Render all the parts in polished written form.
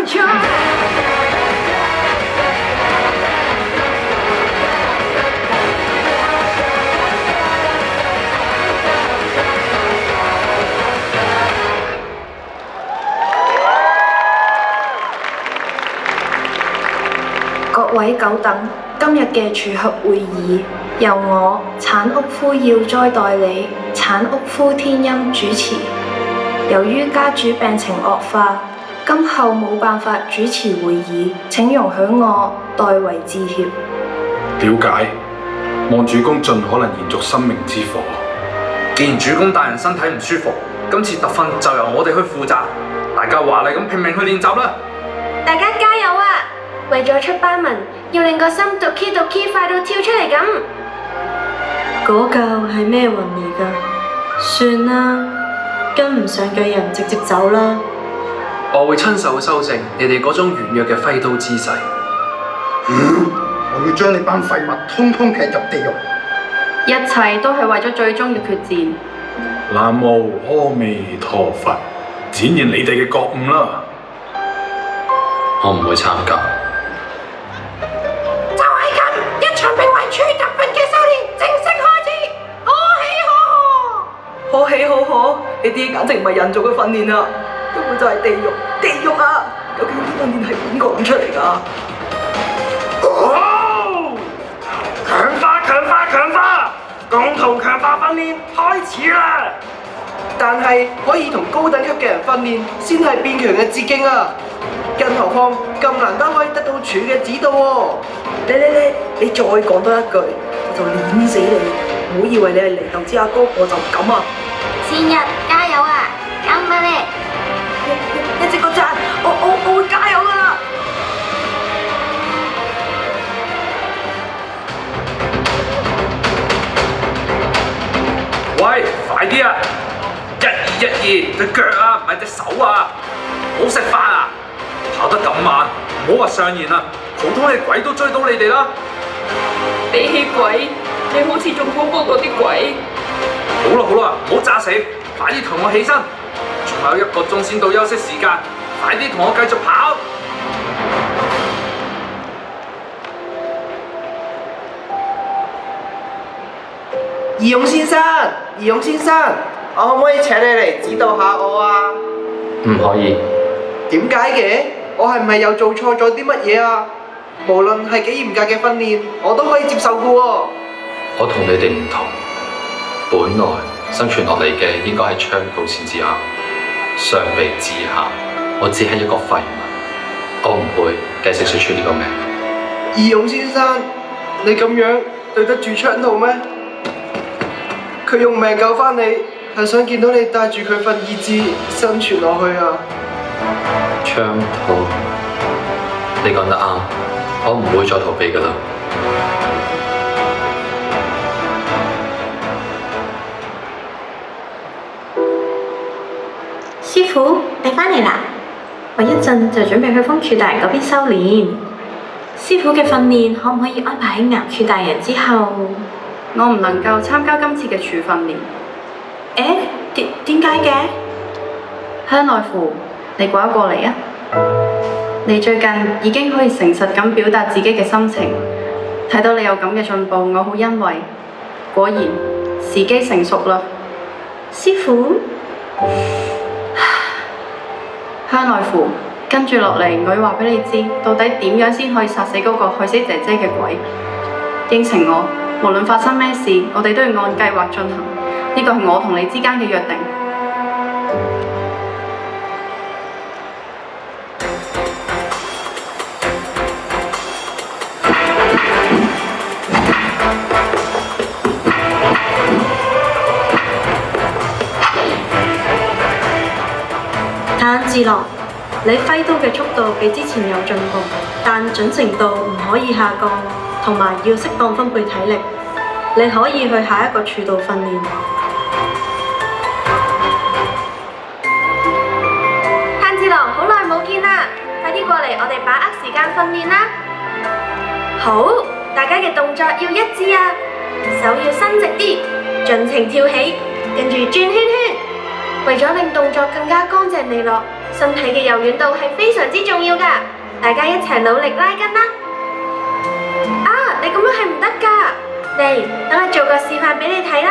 各位久等，今日嘅廚合會議由我產屋夫耀哉代理，產屋夫天音主持。由於家主病情惡化，今後冇辦法主持會議，請容許我代為致歉。了解，望主公盡可能延續生命之火。既然主公大人身體唔舒服，今次特訓就由我哋去負責，大家華麗咁拼命去練習啦！大家加油啊！為咗出班文，要令個心讀 key 讀 key 快到跳出嚟咁。嗰嚿係咩雲嚟㗎？算啦，跟唔上嘅人直接走啦。我會親手修正你哋嗰種軟弱嘅揮刀姿勢。我要將你班廢物通通踢入地獄。一切都係為咗最終嘅決戰。南無阿彌陀佛，展現你哋嘅覺悟啦！我唔會參加。就係咁，一場名為處特訓嘅修煉正式開始，可喜可賀！可喜可賀，呢啲簡直唔係人造嘅訓練啊，根本就係地獄，地獄啊！究竟啲訓練係邊個諗出嚟㗎？強化強化強化，共同強化訓練開始啦！但係可以同高等級嘅人訓練，先係變強嘅捷徑啊！更何況咁難得可以得到處嘅指導喎！你再講多一句，我就碾死你！唔好以為你係禰豆子阿哥，我就唔敢啊！千日加油啊！咁啊你！一直個讚，我會加油㗎啦！喂，快啲啊！1212，隻腳啊，唔係隻手啊！冇食飯啊！跑得咁慢，唔好話上弦啦，普通嘅鬼都追到你哋啦！比起鬼，你好似仲恐怖過啲鬼。好啦，唔好詐死，快啲同我起身！仲有1個鐘先到休息時間，快啲同我繼續跑！義勇先生，我可唔可以請你嚟指導下我啊？唔可以。點解嘅？我係唔係又做錯咗啲乜嘢啊？無論係幾嚴格嘅訓練，我都可以接受嘅喎。我同你哋唔同，本來生存落嚟嘅應該係槍刀先至啱。相比之下，我只係一個廢物，我唔配繼承說出呢個名。義勇先生，你咁樣對得住槍刀咩？佢用命救返你，係想見到你帶住佢份意志生存落去啊！槍刀，你講得啱，我唔會再逃避㗎啦。師傅，你返嚟啦！我一陣就準備去風柱大人嗰邊修煉。師傅嘅訓練可唔可以安排喺岩柱大人之後？我唔能夠參加今次嘅處訓練。點解嘅？香奈乎，你過一過嚟啊！你最近已經可以誠實咁表達自己嘅心情，睇到你有咁嘅進步，我好欣慰。果然，時機成熟啦。師傅，香奈乎，跟住落嚟，我要話俾你知，到底點樣先可以殺死嗰個害死姐姐嘅鬼？應承我，無論發生咩事，我哋都要按計劃進行。呢個係我同你之間嘅約定。炭治郎，你揮刀嘅速度比之前有進步，但準程度唔可以下降，同埋要適當分配體力。你可以去下一個柱度訓練。炭治郎，好耐冇見啦，快啲過嚟，我哋把握時間訓練啦。好，大家嘅動作要一致啊，手要伸直啲，盡情跳起，跟住轉圈圈。為咗令動作更加乾淨利落，身體嘅柔軟度係非常之重要㗎，大家一齊努力拉筋啦！啊，你咁樣係唔得㗎，嚟，等我做個示範俾你睇啦。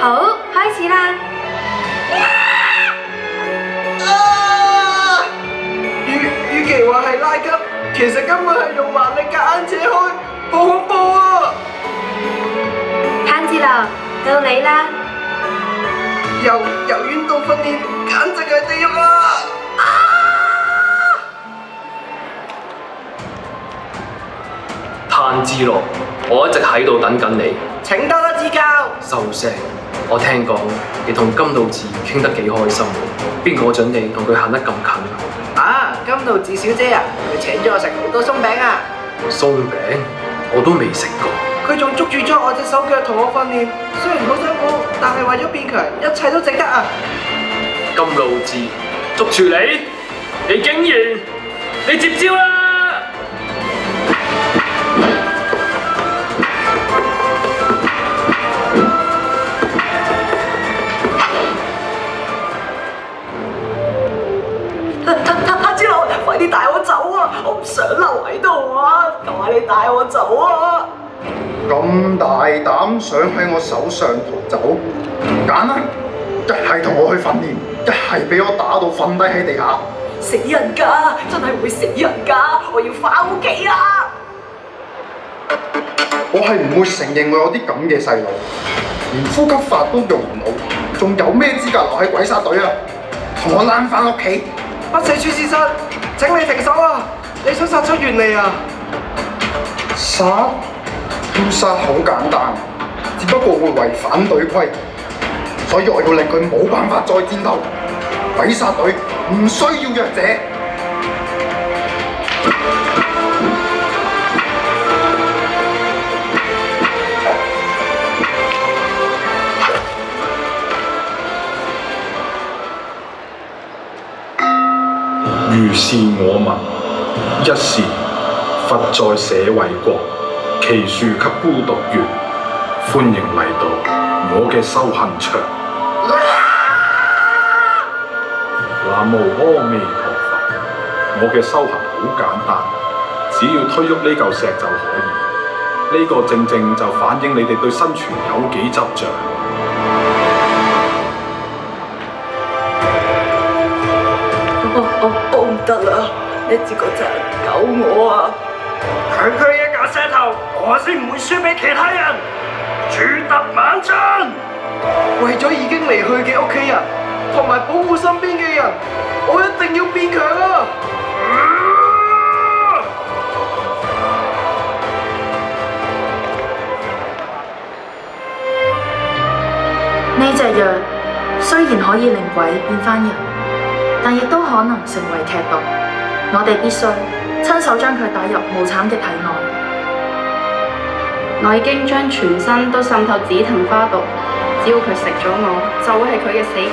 好，開始啦！與其話係拉筋，其實根本係用蠻力夾硬扯開，好恐怖啊！炭治郎，到你啦！柔軟度訓練簡直係地獄啊！炭治郎，我一直喺度等緊你。請多多指教。收聲！我聽講你同金道治傾得幾開心，邊個準你同佢行得咁近？啊，金道治小姐啊，佢請咗我食好多鬆餅啊！鬆餅我都未食過。佢仲捉住咗我隻手腳同我訓練，雖然好辛苦，但係為咗變強，一切都值得啊！金道治捉住你，你竟然你接招啦！炭治郎，快啲帶我走啊！我唔想留喺度啊！求下你帶我走啊！咁大膽想喺我手上逃走，揀啦！一係同我去訓練，一係俾我打到瞓低喺地下。死人㗎，真係會死人㗎！我要返屋企啊！我係唔會承認我有啲咁嘅細路，連呼吸法都用唔到，仲有咩資格留喺鬼殺隊啊？同我躝返屋企！不死處事實，請你停手啊！你想殺出原理啊？殺？要殺好簡單，只不過會違反隊規，所以我要令佢冇辦法再戰鬥。鬼殺隊唔需要弱者。如是我聞，一時佛在舍衛國，奇樹給孤獨園，歡迎嚟到我嘅修行場。南無阿彌陀佛，我嘅修行好簡單，只要推喐呢嚿石就可以。呢個正正就反映你哋對生存有幾執着。我唔得啦！你知個真係救我啊！區區一架石頭，我先唔會輸俾其他人。主特猛進！為咗已經離去嘅屋企人，同埋保護身邊嘅人，我一定要變強啊！呢隻藥雖然可以令鬼變返人，但亦都可能成為劇毒。我哋必須親手將佢打入無慘嘅體內。我已經將全身都滲透紫藤花毒，只要佢食咗我，就會係佢嘅死期。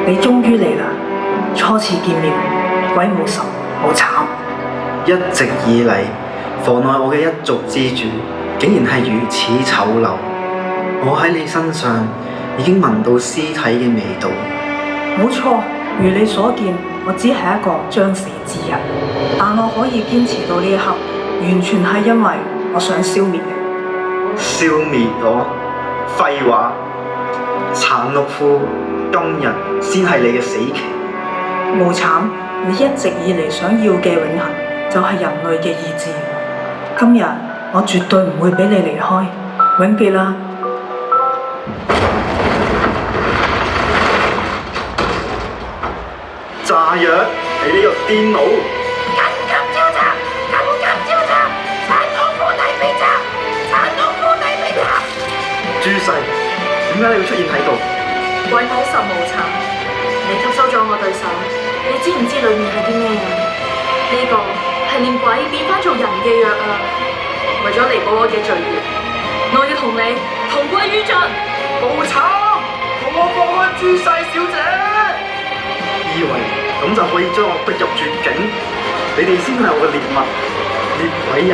你終於嚟啦！初次見面，鬼冇神，好慘。一直以嚟妨礙我嘅一族之主，竟然係如此醜陋。我喺你身上已經聞到屍體嘅味道。冇錯，如你所見，我只係一個將死之人，但我可以堅持到呢一刻，完全係因為我想消滅你。消滅我？廢話！殘六夫，今日先係你嘅死期。無慘，你一直以嚟想要嘅永恆，就係人類嘅意志。今日我絕對唔會俾你離開，永別啦！炸藥係呢個電腦。緊急調查！緊急調查！殘奧夫帝被襲！殘奧夫帝被襲！朱世，點解你會出現喺度？鬼網十無慘，你吸收咗我對手，你知唔知裏面係啲咩啊？呢個係令鬼變翻做人嘅藥啊！為咗彌補我嘅罪孽，我要同你同歸於盡。無慘，同我放開朱世小姐。以為咁就可以將我逼入絕境？你哋先係我嘅獵物，獵鬼人，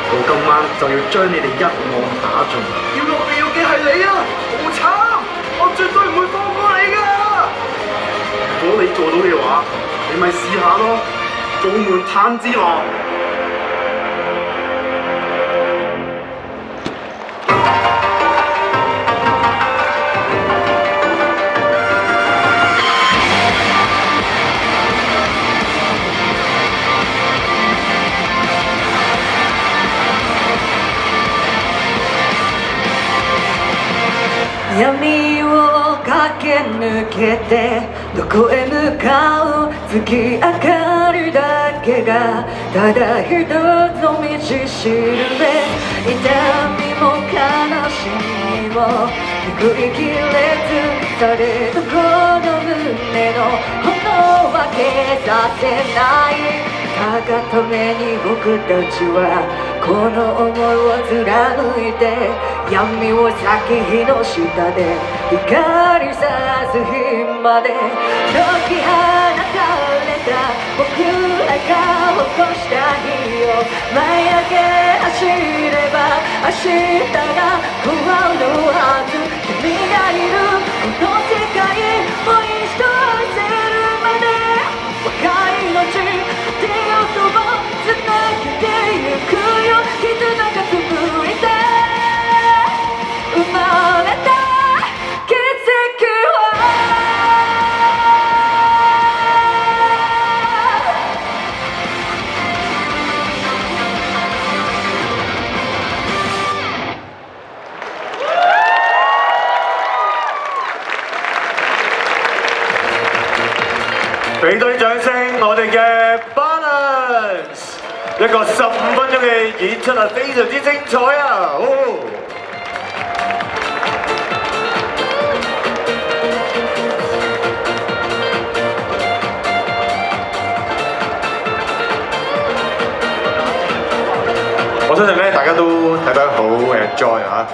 我今晚就要將你哋一網打盡。要落地獄嘅係你啊！無慘，我絕對唔會放過你㗎。如果你做到嘅話，你咪試下咯，祖門炭治郎。闇を駆け抜けてどこへ向かう月明かりだけがただ一つの道しるべ痛みも悲しみも拭いきれずされどこの胸の炎は消させない高めに僕たちはこの想いを貫いて闇を咲き火の下で光さす日まで解き放たれた僕らが起こした日を舞い上げ走れば明日が変わるはず君がいるこの世界もう一度愛せるまで若い命手をともつなげてゆくよ絆が紡いで生まれた奇跡は俾多啲掌聲，我哋嘅 Balance 一個15分鐘嘅演出係非常之精彩啊！我相信咧，大家都睇得好enjoy 嚇。